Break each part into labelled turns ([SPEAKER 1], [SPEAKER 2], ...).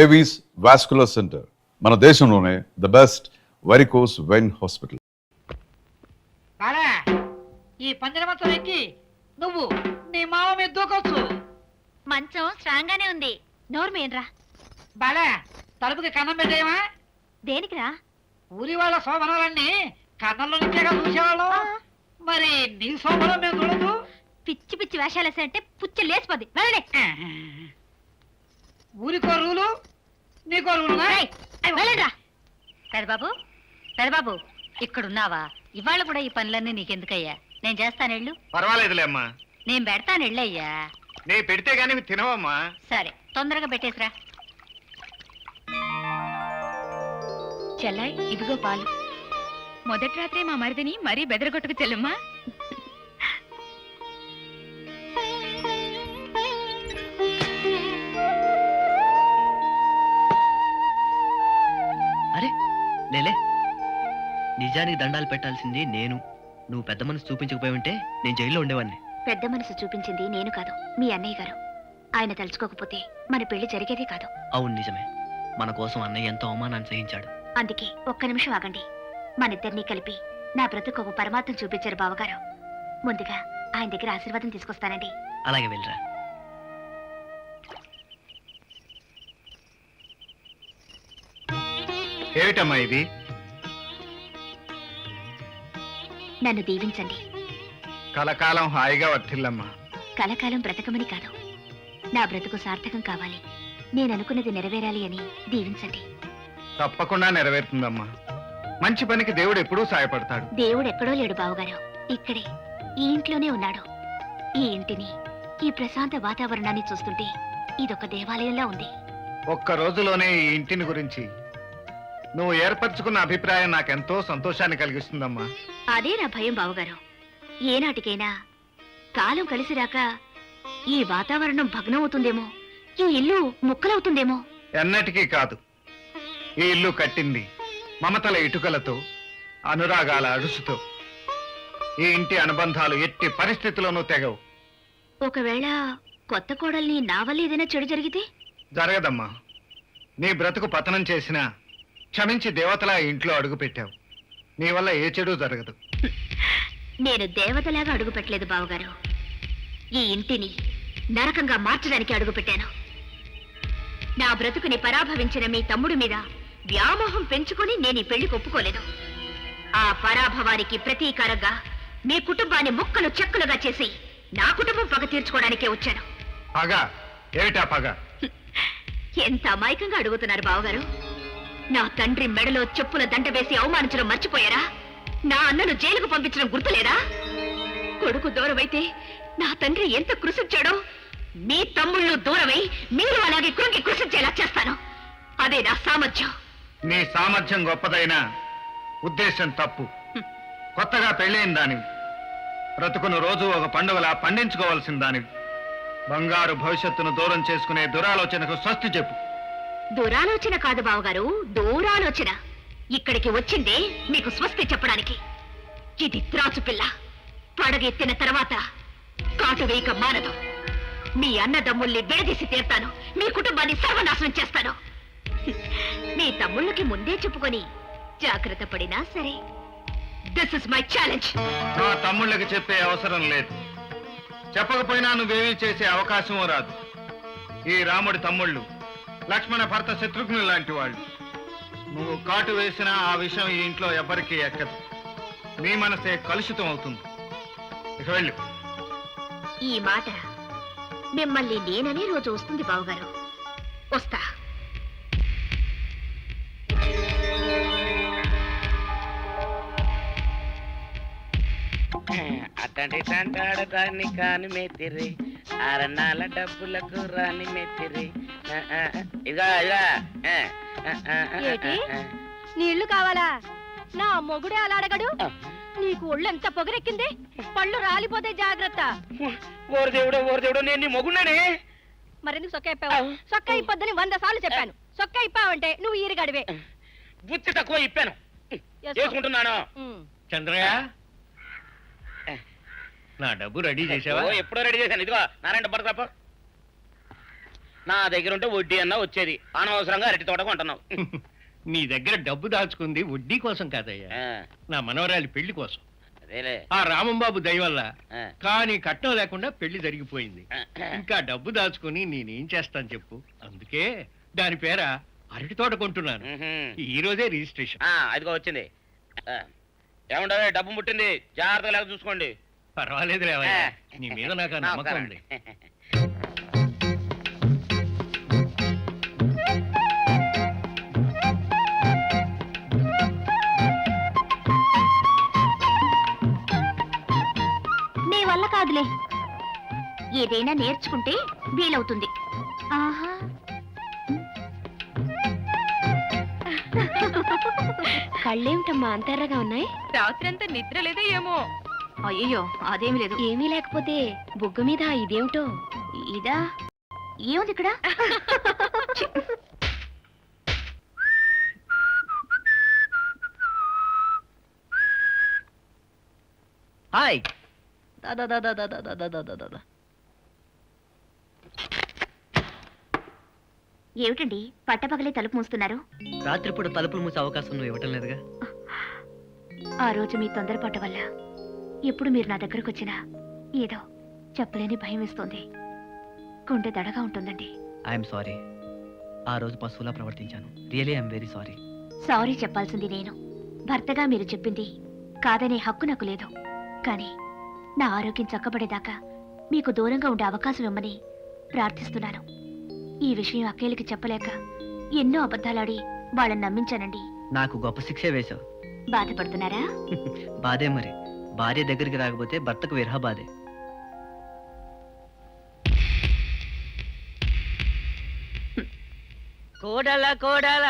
[SPEAKER 1] Avis vascular centre మన దేశంలోనే the best varicose vein hospital.
[SPEAKER 2] Bala ఈ పంజర మంచం ఎక్కి నువ్వు నీ మామ మీద దూకొచ్చు.
[SPEAKER 3] మంచం స్ట్రాంగ్ గానే ఉంది. నోరు మేన్రా.
[SPEAKER 2] బాలా తలుపుకి కన్నం పెట్టేయమా?
[SPEAKER 3] దేనికిరా?
[SPEAKER 2] ఊరి వాళ్ళ శోభనాలన్నీ కన్నంలో నుంచేగా చూసేవాళ్ళం. మరి నీ శోభనం మేము చూడదు.
[SPEAKER 3] పిచ్చి పిచ్చి వేషాలు వేసాయంటే పుచ్చి లేచిపోద్ది. వెళ్ళండి.
[SPEAKER 2] ఊరికో రూలు నీకో రూలు.
[SPEAKER 3] వెళ్ళండిరా. పెదబాబు, పెదబాబు ఇక్కడున్నావా? ఇవాళ కూడా ఈ పనులన్నీ నీకెందుకయ్యా? నేను చేస్తానెళ్ళు.
[SPEAKER 4] పర్వాలేదులే అమ్మా.
[SPEAKER 3] నేను పెడతానెళ్ళయ్యా.
[SPEAKER 4] నీ పెడితే గానీ తినవమ్మా.
[SPEAKER 3] సరే తొందరగా పెట్టేసిరా. చెల్లాయ్ ఇదిగో పాలు. మొదటి రాత్రే మా మరిదిని మరీ బెదరగొట్టుకు చెల్లమ్మా.
[SPEAKER 5] అరే లేలే, నిజానికి దండాలు పెట్టాల్సింది నేను. నువ్వు పెద్ద మనసు చూపించకపోయి ఉంటే నేను జైల్లో ఉండేవాడిని.
[SPEAKER 3] పెద్ద మనసు చూపించింది నేను కాదు, మీ అన్నయ్య గారు. ఆయన తలుచుకోకపోతే మన పెళ్లి జరిగేది కాదు.
[SPEAKER 5] అవును నిజమే, మన కోసం అన్నయ్య ఎంతో అవమానాన్ని సహించాడు.
[SPEAKER 3] అందుకే ఒక్క నిమిషం ఆగండి. మనిద్దరినీ కలిపి నా బ్రతుకు ఒక పరమార్థం చూపించారు బావగారు. ముందుగా ఆయన దగ్గర ఆశీర్వాదం తీసుకొస్తానండి.
[SPEAKER 5] అలాగే వెళ్ళరా.
[SPEAKER 4] ఏమిటమ్మా ఇది?
[SPEAKER 3] నన్ను దీవించండి.
[SPEAKER 4] కలకాలం హాయిగా వర్తిల్లమ్మా.
[SPEAKER 3] కలకాలం బ్రతకమని కాదు, నా బ్రతుకు సార్థకం కావాలి, నేను అనుకున్నది నెరవేరాలి అని దీవించండి.
[SPEAKER 4] తప్పకుండా నెరవేరుతుందమ్మా. మంచి పనికి దేవుడు ఎప్పుడూ సాయపడతాడు.
[SPEAKER 3] దేవుడు ఎక్కడో లేడు బావగారు, ఇక్కడే ఈ ఇంట్లోనే ఉన్నాడు. ఈ ఇంటిని, ఈ ప్రశాంత వాతావరణాన్ని చూస్తుంటే ఇదొక దేవాలయంలా ఉంది.
[SPEAKER 4] ఒక్క రోజులోనే ఈ ఇంటిని గురించి నువ్వు ఏర్పరచుకున్న అభిప్రాయం నాకెంతో సంతోషాన్ని కలిగిస్తుందమ్మా.
[SPEAKER 3] అదే నా భయం బావగారు. ఏనాటికైనా కాలం కలిసి రాక ఈ వాతావరణం భగ్నం అవుతుందేమో, ఈ ఇల్లు ముక్కలవుతుందేమో.
[SPEAKER 4] ఎన్నటికీ కాదు. ఈ ఇల్లు కట్టింది మమతల ఇటుకలతో, అనురాగాల అడుసుతో. ఈ ఇంటి అనుబంధాలు ఎట్టి పరిస్థితుల్లోనూ తెగవు.
[SPEAKER 3] ఒకవేళ కొత్త కోడల్ని నా వల్ల ఏదైనా చెడు జరిగితే?
[SPEAKER 4] జరగదమ్మా. నీ బ్రతుకు పతనం చేసినా క్షమించి దేవతలా ఇంట్లో అడుగు పెట్టావు. నీ వల్ల ఏ చెడు జరగదు.
[SPEAKER 3] నేను దేవతలాగా అడుగు పెట్టలేదు బావగారు, ఈ ఇంటిని నరకంగా మార్చడానికి అడుగు పెట్టాను. నా బ్రతుకుని పరాభవించిన మీ తమ్ముడి మీద వ్యామోహం పెంచుకొని నేను ఈ పెళ్లికి ఒప్పుకోలేదు. ఆ పరాభవానికి ప్రతీకారంగా మీ కుటుంబాన్ని ముక్కలు చెక్కులుగా చేసి నా కుటుంబం పగ తీర్చుకోవడానికే వచ్చాను.
[SPEAKER 4] పగ? ఏమిటా పగ?
[SPEAKER 3] ఎంత అమాయకంగా అడుగుతున్నారు బావగారు. నా తండ్రి మెడలో చెప్పుల దండ వేసి అవమానించడం మర్చిపోయారా? నా అన్నను జైలుకు పంపించడం గుర్తులేదా? కొడుకు దూరమైతే నా తండ్రి ఎంత కృషించాడో మీ తమ్ముళ్ళు దూరమై మీరు అలాగే కృంగి కృషించేలా చేస్తాను. అదే నా సామర్థ్యం.
[SPEAKER 4] నీ సామర్థ్యం గొప్పదైనా ఉద్దేశం తప్పు. కొత్తగా పెళ్ళైన దానివి. బ్రతుకును రోజు ఒక పండుగలా పండించుకోవాల్సిన దానివి. బంగారు భవిష్యత్తును దూరం చేసుకునే దురాలోచనకు స్వస్తి చెప్పు.
[SPEAKER 3] దురాలోచన కాదు బావగారు, దూరాలోచన. ఇక్కడికి వచ్చిందే మీకు స్వస్తి చెప్పడానికి. ఇది త్రాచు పిల్ల. పడగెత్తిన తర్వాత కాటు వేయక మానదు. మీ అన్నదమ్ముల్ని విడదీసి తీర్తాను. మీ కుటుంబాన్ని సర్వనాశనం చేస్తాను. మీ తమ్ముళ్ళకి ముందే చెప్పుకొని జాగ్రత్త పడినా సరే. This is my challenge.
[SPEAKER 4] నా తమ్ముళ్ళకి చెప్పే అవసరం లేదు. చెప్పకపోయినా నువ్వేమీ చేసే అవకాశమూ రాదు. ఈ రాముడి తమ్ముళ్ళు లక్ష్మణ భర్త శత్రుఘ్నులు లాంటి వాళ్ళు. నువ్వు కాటు వేసినా ఆ విషయం ఈ ఇంట్లో ఎవ్వరికీ ఎక్కదు. నీ మనసే కలుషితం అవుతుంది. ఇక వెళ్ళు.
[SPEAKER 3] ఈ మాట మిమ్మల్ని నేననే రోజు వస్తుంది బావగారు. వస్తా.
[SPEAKER 6] అట్టండి తంటాడు దాన్ని కాని మెత్తిరి, అరణాల డబ్బులకు రాని మెత్తిరి. ఇదిగా
[SPEAKER 3] ఏటి? నీళ్లు కావాలా? నా మొగుడే అలా అడగడు. నీకు ఒళ్ళు ఎంత పొగరెక్కింది? పళ్ళు రాలిపోతే జాగ్రత్త.
[SPEAKER 6] ఓరు దేవుడు నేను నీ మొగున్నానే.
[SPEAKER 3] మరెందుకు సొక్క ఇప్పావు? సొక్క ఇప్పొద్దని 100 సార్లు చెప్పాను. సొక్క ఇప్పావంటే నువ్వు ఈరుగడివే.
[SPEAKER 6] బుద్ధి తక్కువ ఇప్పాను, చేసుకుంటున్నాను.
[SPEAKER 7] చంద్రయ్య, నా డబ్బు రెడీ చేసావా?
[SPEAKER 6] ఎప్పుడో రెడీ చేశాను. ఇదిగో నారాయణ డబ్బు తప్ప. నా దగ్గర ఉంటే వడ్డీ అన్నా వచ్చేది, అనవసరంగా అరటి తోట కొంటున్నావు.
[SPEAKER 7] నీ దగ్గర డబ్బు దాచుకుంది వడ్డీ కోసం కాదయ్యా,
[SPEAKER 6] ఆ,
[SPEAKER 7] నా మనవరాలి పెళ్లి కోసం.
[SPEAKER 6] అదేలే.
[SPEAKER 7] ఆ రామంబాబు దయ వల్ల
[SPEAKER 6] ఆ,
[SPEAKER 7] కానీ కట్నం లేకుండా పెళ్లి జరిగిపోయింది.
[SPEAKER 6] ఆ,
[SPEAKER 7] ఇంకా డబ్బు దాచుకుని నేనేం చేస్తాను చెప్పు. అందుకే దాని పేర అరటి తోట కొంటున్నాను.
[SPEAKER 6] ఉహుం.
[SPEAKER 7] ఈ రోజే రిజిస్ట్రేషన్.
[SPEAKER 6] అదిగో వచ్చింది. ఏముండవే, డబ్బు ముట్టింది, జాగ్రత్తగా లేక చూసుకోండి.
[SPEAKER 7] పర్వాలేదు లేవయ్యా, నీ మీద నాకు ఆ నమ్మకం ఉంది.
[SPEAKER 3] నీ వల్ల కాదులే, ఏదైనా నేర్చుకుంటే వీలవుతుంది. ఆహా, కళ్ళేమిటమ్మా అంతర్రగా ఉన్నాయి?
[SPEAKER 8] రాత్రంతా నిద్ర లేదో ఏమో.
[SPEAKER 3] అయ్యో అదేమి లేదు.
[SPEAKER 8] ఏమీ లేకపోతే బుగ్గ మీద ఇదేమిటో.
[SPEAKER 3] ఇదా ఏముంది ఇక్కడ? ఛీ.
[SPEAKER 5] హాయ్. దా దా దా దా దా దా దా దా దా దా దా.
[SPEAKER 3] ఏమిటండి పట్టపగలే తలుపు మూస్తున్నారు?
[SPEAKER 5] రాత్రిపూట తలుపులు మూసే అవకాశం నువ్వు ఇవ్వటం లేదుగా.
[SPEAKER 3] ఆ రోజు మీ తొందరపాటు వల్ల ఎప్పుడు మీరు నా దగ్గరకు వచ్చినా ఏదో చెప్పలేని భయం వేస్తోంది. గుండె దడగా ఉంటుందండి.
[SPEAKER 5] I'm sorry. ఆ రోజు పశువులా ప్రవర్తించాను. Really I'm very sorry.
[SPEAKER 3] Sorry చెప్పాల్సింది నేను. భర్తగా మీరు చెప్పింది కాదనే హక్కు నాకు లేదు. కానీ నా ఆరోగ్యం చక్కబడేదాకా మీకు దూరంగా ఉండే అవకాశం ఇమ్మని ప్రార్థిస్తున్నాను. ఈ విషయం అక్కేలకి చెప్పలేక ఎన్నో అబద్ధాలాడి వాళ్ళని నమ్మించానండి.
[SPEAKER 5] నాకు గొప్ప శిక్షే వేశావు.
[SPEAKER 3] బాధపడుతున్నారా?
[SPEAKER 5] బాధే మరి. భార్య దగ్గరికి రాకపోతే భర్తకు విరహ బాధే.
[SPEAKER 8] కోడల కోడల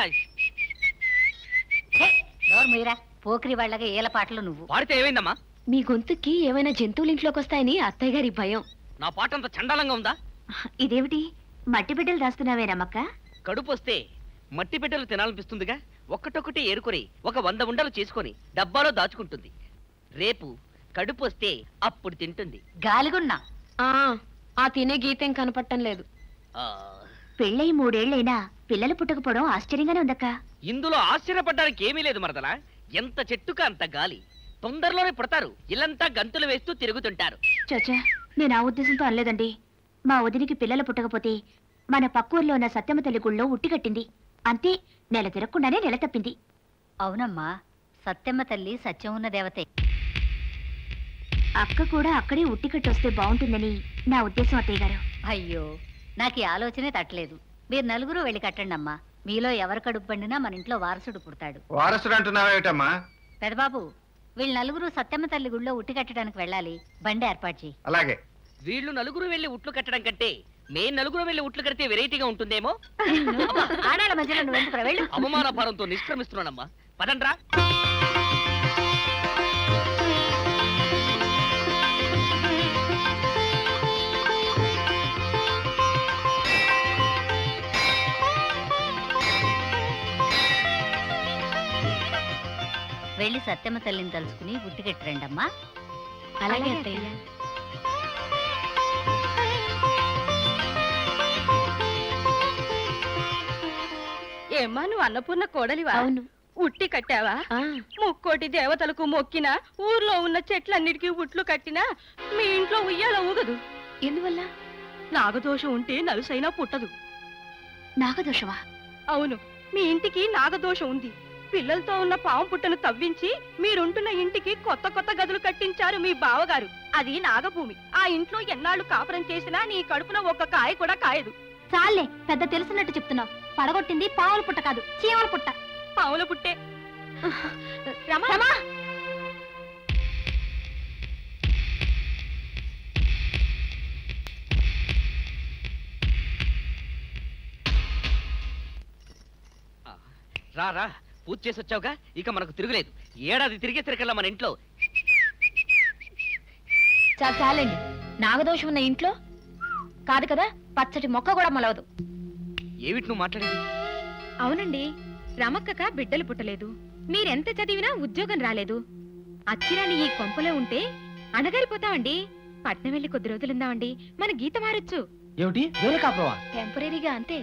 [SPEAKER 3] మీరా పోకిరి వాళ్ళగా ఏల పాటలు నువ్వు.
[SPEAKER 6] పాడితే ఏమైందమ్మా?
[SPEAKER 8] మీ గొంతుకి ఏమైనా జంతువులు ఇంట్లోకి వస్తాయని అత్తయ్య గారి భయం.
[SPEAKER 6] నా పాట అంత చండాలంగా ఉందా?
[SPEAKER 3] ఇదేమిటి మట్టి బిడ్డలు రాస్తున్నావేనమ్మక్క?
[SPEAKER 6] కడుపు వస్తే మట్టి బిడ్డలు తినాలనిపిస్తుందిగా. ఒక్కటొక్కటి ఏరుకొని ఒక 100 ఉండలు చేసుకొని డబ్బాలో దాచుకుంటుంది. రేపు కడుపు వస్తే అప్పుడు తింటుంది.
[SPEAKER 3] గాలిగున్నా
[SPEAKER 8] ఆ తినే గీతేం కనపడటం లేదు.
[SPEAKER 3] పెళ్ళై 3 ఏళ్లైనా పిల్లలు పుట్టకపోవడం ఆశ్చర్యంగానే ఉందక్క.
[SPEAKER 6] ఇందులో ఆశ్చర్యపడ్డానికి ఏమీ లేదు మరదలా. ఎంత చెట్టుగా అంత గాలి. తొందరలోనే పుడతారు. ఇల్లంతా గంతులు వేస్తూ తిరుగుతుంటారు.
[SPEAKER 3] చచ్చా, నేను ఆ ఉద్దేశంతో అనలేదండి. మా వదినికి పిల్లలు పుట్టకపోతే మన పక్కూర్లో ఉన్న సత్యమ్మ తల్లి గుళ్ళో ఉట్టి కట్టింది. అంతే, నెల తిరగకుండానే నెల తప్పింది.
[SPEAKER 9] అవునమ్మా, సత్యమ్మ తల్లి సత్యం ఉన్న దేవతే.
[SPEAKER 3] అక్క కూడా అక్కడే ఉట్టి కట్టొస్తే బాగుంటుందని నా ఉద్దేశం అత్తయ్య గారు.
[SPEAKER 9] అయ్యో, నాకు ఈ ఆలోచనే తట్టలేదు. మీరు నలుగురు వెళ్ళి కట్టండి అమ్మా. మీలో ఎవరు కడుపు పండినా మన ఇంట్లో వారసుడు పుడతాడు.
[SPEAKER 4] వారసుడు అంటున్నావేటమ్మా?
[SPEAKER 9] పెదబాబు, వీళ్ళు నలుగురు సత్యమ్మ తల్లి గుళ్ళో ఉట్టి కట్టడానికి వెళ్ళాలి. బండి ఏర్పాటు చేయి.
[SPEAKER 4] అలాగే.
[SPEAKER 6] వీళ్ళు నలుగురు వెళ్లి ఉట్లు కట్టడం కంటే మేం నలుగురు వెళ్లి ఉట్లు కడితే వెరైటీగా ఉంటుందేమో.
[SPEAKER 9] ఆడాళ్ళ మధ్యలో నువ్వు ఎందుకు వెళ్ళు.
[SPEAKER 6] అవమాన భారంతో నిష్క్రమిస్తున్నానమ్మా. పదండ్రా.
[SPEAKER 9] వెళ్ళి సత్యమ్మ తల్లిని తలుచుకుని ఉట్టి కట్టిరండి అమ్మా.
[SPEAKER 8] అలాగే అత్తయ్య.
[SPEAKER 10] ఏమ్మా, నువ్వు అన్నపూర్ణ కోడలివా?
[SPEAKER 8] అవును.
[SPEAKER 10] ఉట్టి కట్టావా? ముక్కోటి దేవతలకు మొక్కినా, ఊర్లో ఉన్న చెట్లన్నిటికీ ఉట్లు కట్టినా మీ ఇంట్లో ఉయ్యాల ఊగదు.
[SPEAKER 8] ఎందువల్ల?
[SPEAKER 10] నాగదోషం ఉంటే నలుసైనా పుట్టదు.
[SPEAKER 3] నాగదోషమా?
[SPEAKER 10] అవును, మీ ఇంటికి నాగదోషం ఉంది. పిల్లలతో ఉన్న పాము పుట్టను తవ్వించి మీరుంటున్న ఇంటికి కొత్త కొత్త గదులు కట్టించారు మీ బావగారు. అది నాగభూమి. ఆ ఇంట్లో ఎన్నాళ్ళు కాపురం చేసినా నీ కడుపున ఒక్క కాయ కూడా కాయదు.
[SPEAKER 3] చాలే, పెద్ద తెలిసినట్టు చెప్తున్నావు. పడగొట్టింది పావుల పుట్ట కాదు, చీమల పుట్ట.
[SPEAKER 10] పాముల పుట్టే.
[SPEAKER 3] రమా!
[SPEAKER 6] రా రా, పూజ చేసి వచ్చావుగా, ఇక మనకు తిరుగులేదు. ఏడాది తిరిగే తిరగల్లా మన ఇంట్లో.
[SPEAKER 8] చాలండి. నాగదోషం ఉన్న ఇంట్లో కాదు కదా, పచ్చటి మొక్క కూడా మొలవదు.
[SPEAKER 6] ఏమిటి నువ్వు మాట్లాడేది?
[SPEAKER 8] అవునండి, రమక్కక బిడ్డలు పుట్టలేదు. మీరెంత చదివినా ఉద్యోగం రాలేదు. అచ్చిరాని ఈ కొంపలో ఉంటే అణగారిపోతామండి. పట్నం వెళ్ళి కొద్ది రోజులుందామండి, మన గీత మారొచ్చు.
[SPEAKER 11] ఏమిటి వేరే కాపురమా?
[SPEAKER 8] టెంపరీగా అంతే.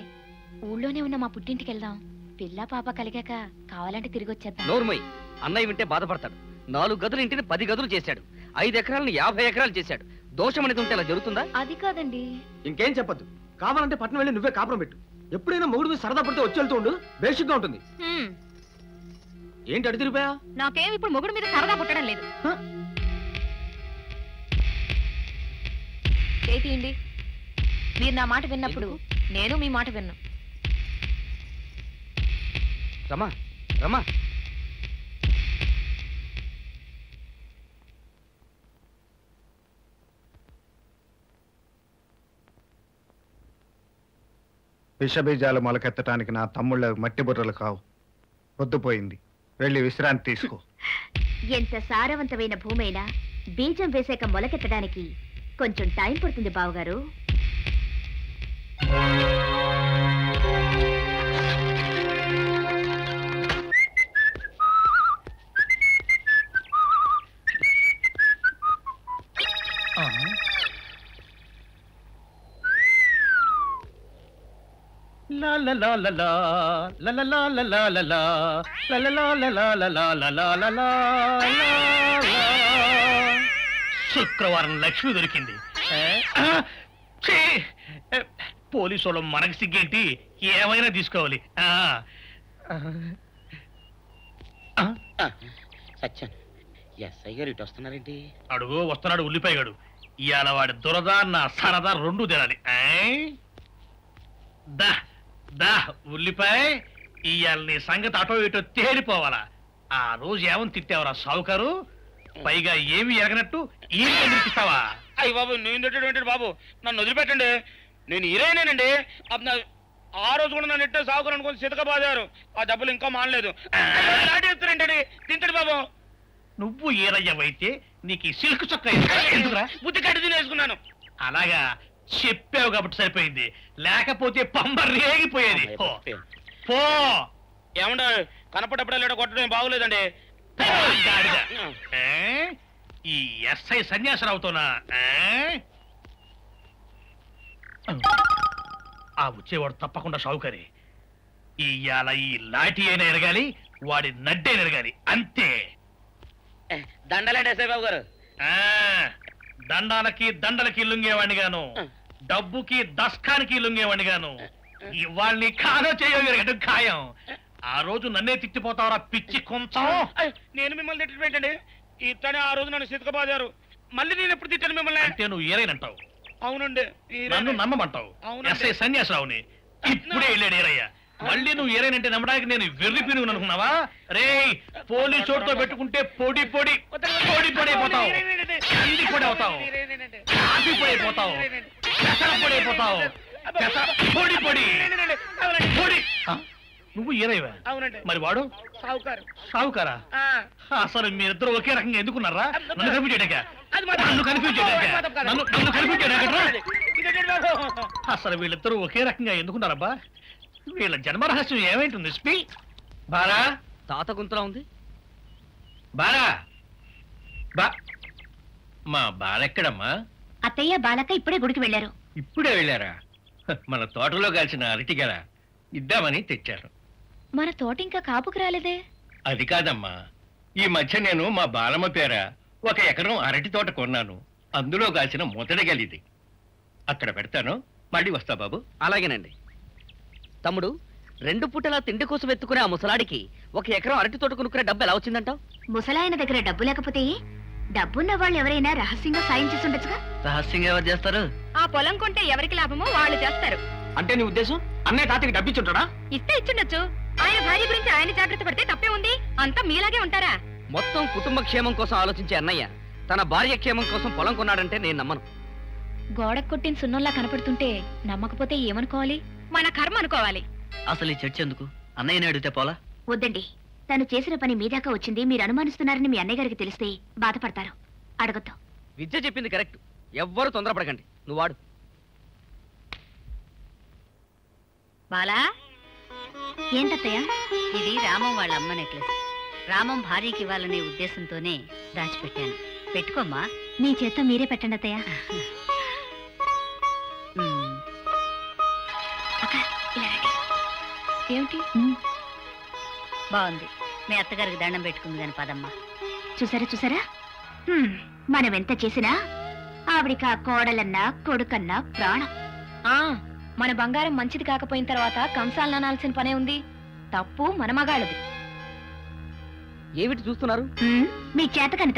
[SPEAKER 8] ఊళ్ళోనే ఉన్న మా పుట్టింటికి వెళ్దాం. పిల్ల పాప కలిగాక కావాలంటే తిరిగి వచ్చేద్దాం.
[SPEAKER 6] నోర్మయ్, అన్నయ్య వింటే బాధపడతాడు. 4 గదులు ఇంటిని 10 గదులు చేశాడు. 5 ఎకరాలను 50 ఎకరాలు చేశాడు. దోషం అనేది ఉంటే అలా జరుగుతుందా?
[SPEAKER 8] అది కాదండి.
[SPEAKER 11] ఇంకేం చెప్పొద్దు. కావాలంటే పట్నం వెళ్ళి నువ్వే కాపురం పెట్టు. ఎప్పుడైనా మొగుడు మీద సరదా పడితే వచ్చి వెళ్తూ ఉండు. బేసిక్గా ఉంటుంది. ఏంటి అడి తిరిగిపోయా?
[SPEAKER 8] నాకేం ఇప్పుడు మొగుడు మీద సరదా పుట్టడం లేదు. చేతియండి. మీరు నా మాట విన్నప్పుడు నేను మీ మాట విన్నా.
[SPEAKER 6] రమా, రమా,
[SPEAKER 4] విషబీజాలు మొలకెత్తటానికి నా తమ్ముళ్ళ మట్టి బుర్రలు కావు. పొద్దుపోయింది, వెళ్ళి విశ్రాంతి తీసుకో.
[SPEAKER 3] ఎంత సారవంతమైన భూమైనా బీజం వేసాక మొలకెత్తడానికి కొంచెం టైం పడుతుంది బావగారు.
[SPEAKER 7] శుక్రవారం లక్ష్మి దొరికింది. పోలీసు వాళ్ళు మనకి సిగ్గేంటి? ఏమైనా తీసుకోవాలి.
[SPEAKER 6] సత్యం, ఎస్ఐ గారు ఇటు వస్తున్నారేంటి?
[SPEAKER 7] అడుగు వస్తున్నాడు ఉల్లిపాయగాడు. ఇవాళ వాడి దురద నా సరదా 2 తినాలి. దా దా ఉల్లిపాయ, ఇవాళ నీ సంగతి అటో ఇటో తేలిపోవాలా. ఆ రోజు ఏమని తిట్టావరా సావుకారు? పైగా ఏమి ఎరగనట్టు ఈ ఇస్తావా?
[SPEAKER 4] అయ్యి బాబు, నేను తిట్టేటువంటి బాబు, నన్ను వదిలిపెట్టండి. నేను హీరోయినేనండి. ఆ రోజు కూడా నన్ను ఇట్టే సాగుకుని అనుకుని సితకబాదారు. ఆ డబ్బులు ఇంకా మానలేదు. తింటాడు బాబు.
[SPEAKER 7] నువ్వు ఏరయ్యవైతే నీకు ఈ సిల్క్ చొక్క ఎందుకురా?
[SPEAKER 4] బుద్ధి కట్టి తినేసుకున్నాను.
[SPEAKER 7] అలాగా చెప్పావు కాబట్టి సరిపోయింది, లేకపోతే పంబ రేగిపోయేది. పో.
[SPEAKER 4] ఏమంటా కనపడప్పుడే కొట్టడం బాగులేదండి.
[SPEAKER 7] ఈ ఎస్ఐ సన్యాసరావుతోనా? ఆ వచ్చేవాడు తప్పకుండా షావుకరి. ఇవాళ ఈ లాఠీ అయినా ఎరగాలి, వాడి నడ్డైనా ఎరగాలి, అంతే.
[SPEAKER 6] దండలేండి ఎస్ఐ బాబు గారు.
[SPEAKER 7] దండాలకి దండలకి లొంగేవాడిని గాను, డబ్బుకి దస్కానికి లొంగేవాడిని గాను. వాళ్ళని కాదో చేయగలిగడం ఖాయం. ఆ రోజు నన్నే తిట్టిపోతావరా పిచ్చి కొంచెం.
[SPEAKER 4] నేను మిమ్మల్ని తిట్టడం ఏంటండి? ఇతనే ఆ రోజు నన్ను సితకబాదారు. మళ్ళీ నేను ఎప్పుడు తిట్టాను మిమ్మల్ని?
[SPEAKER 7] అంటే నువ్వు ఏరైనంటావు.
[SPEAKER 4] అవునండి,
[SPEAKER 7] నన్ను నమ్మమంటావు. ఎస్ఐ సన్యాసరావుని ఇప్పుడే వెళ్ళాడు ఏరయ్య. మళ్ళీ నువ్వు ఏరైనంటే నమ్మడానికి నేను వెర్రి పిరుగు అనుకున్నావా? రే, పోలీసు చోటుతో పెట్టుకుంటే పొడి పొడి పొడి పొడి అయిపోతావు, కంది పొడి అవుతావు, కాఫీ పొడి అయిపోతావు, పెసర పొడి అయిపోతావు, పొడి పొడి పొడి. నువ్వు ఏరైవా?
[SPEAKER 4] అవునండి.
[SPEAKER 7] మరి వాడు
[SPEAKER 4] సావుకారు.
[SPEAKER 7] సావుకారా? అసలు మీరిద్దరు ఒకే రకంగా ఎందుకున్నారా? నన్ను కన్ఫ్యూజ్ చేయడాక, నన్ను కన్ఫ్యూజ్ చేయడాక, నన్ను కన్ఫ్యూజ్ చేయడాక. అసలు వీళ్ళిద్దరూ ఒకే రకంగా ఎందుకున్నారబ్బా? వీళ్ళ జన్మరహస్యం ఏమైంటుంది? స్పీ బారా,
[SPEAKER 6] తాత గుంతలా ఉంది.
[SPEAKER 7] బారా బా, మా బాలెక్కడమ్మా?
[SPEAKER 3] అత్తయ్య బాలక్క ఇప్పుడే గుడికి వెళ్ళారు.
[SPEAKER 7] ఇప్పుడే వెళ్ళారా? మన తోటలో కాల్చిన అరటిగల ఇద్దామని తెచ్చారు.
[SPEAKER 8] మన తోట ఇంకా కాపుకు రాలేదే.
[SPEAKER 7] అది కాదమ్మా, ఈ మధ్య నేను మా బాలమ్మ పేర 1 ఎకరం అరటి తోట కొన్నాను. అందులో కాల్చిన మొదటిగలిది. అక్కడ పెడతాను, మళ్ళీ వస్తా బాబు.
[SPEAKER 6] అలాగేనండి. తమ్ముడు, 2 పూటలా తిండి కోసం ఎత్తుకునే ఆ ముసలాడికి 1 ఎకరం అరటి తోట కొనుక్కునే డబ్బు ఎలా వచ్చిందంటావు?
[SPEAKER 3] ముసలాయన దగ్గర డబ్బు లేకపోతే డబ్బున్న వాళ్ళు ఎవరైనా రహస్యంగా సాయం చేసి ఉండొచ్చుగా.
[SPEAKER 5] రహస్యంగా ఎవరు చేస్తారు?
[SPEAKER 8] ఆ పొలం కొంటే ఎవరికి లాభమో వాళ్ళు చేస్తారు.
[SPEAKER 11] అంటే నీ ఉద్దేశం అన్నయ్య తాతకి డబ్బిచ్చుంటాడా?
[SPEAKER 8] ఇస్తే ఇచ్చుండొచ్చు. ఆయన భార్య గురించి ఆయన జాగ్రత్త పడితే తప్పే ఉంది. అంతా మీలాగే ఉంటారా?
[SPEAKER 6] మొత్తం కుటుంబ క్షేమం కోసం ఆలోచించే అన్నయ్య తన భార్య క్షేమం కోసం పొలం కొన్నాడంటే నేను నమ్మను.
[SPEAKER 8] గోడకు కొట్టిన సున్నంలా కనపడుతుంటే నమ్మకపోతే ఏమనుకోవాలి? మన కర్మ అనుకోవాలి.
[SPEAKER 5] అసలు ఈ చర్చ ఎందుకు? అన్నయ్యని అడిగితే పోలా?
[SPEAKER 3] వద్దండి, తను చేసిన పని మీదాకా వచ్చింది. మీరు అనుమానిస్తున్నారని మీ అన్నయ్య గారికి తెలిస్తే బాధపడతారు. అడగొద్దు.
[SPEAKER 6] విద్య చెప్పింది కరెక్ట్. ఎవ్వరు తొందరపడకండి. నువ్వు వాడు.
[SPEAKER 9] బాలా,
[SPEAKER 3] ఏంటత్తయ్య?
[SPEAKER 9] ఇది రామం వాళ్ళ అమ్మ నెక్లెస్. రామం భార్యకి ఇవ్వాలనే ఉద్దేశంతోనే దాచిపెట్టాను. పెట్టుకోమ్మా.
[SPEAKER 3] మీ చేత్తో మీరే పెట్టండి అత్తయ్య. ఇలా రండి. ఏమిటి
[SPEAKER 9] బాగుంది. మీ అత్తగారికి దండం పెట్టుకుంది కాని పదమ్మా.
[SPEAKER 3] చూసారా మనం ఎంత చేసినా ఆవిడికి ఆ కోడలన్నా కొడుకన్నా ప్రాణం.
[SPEAKER 8] మన బంగారం మంచిది కాకపోయిన తర్వాత కంసాలను అనాల్సిన పనే ఉంది. తప్పు మన మగాళ్ళది.
[SPEAKER 6] ఏమిటి చూస్తున్నారు?
[SPEAKER 3] మీ చేతకని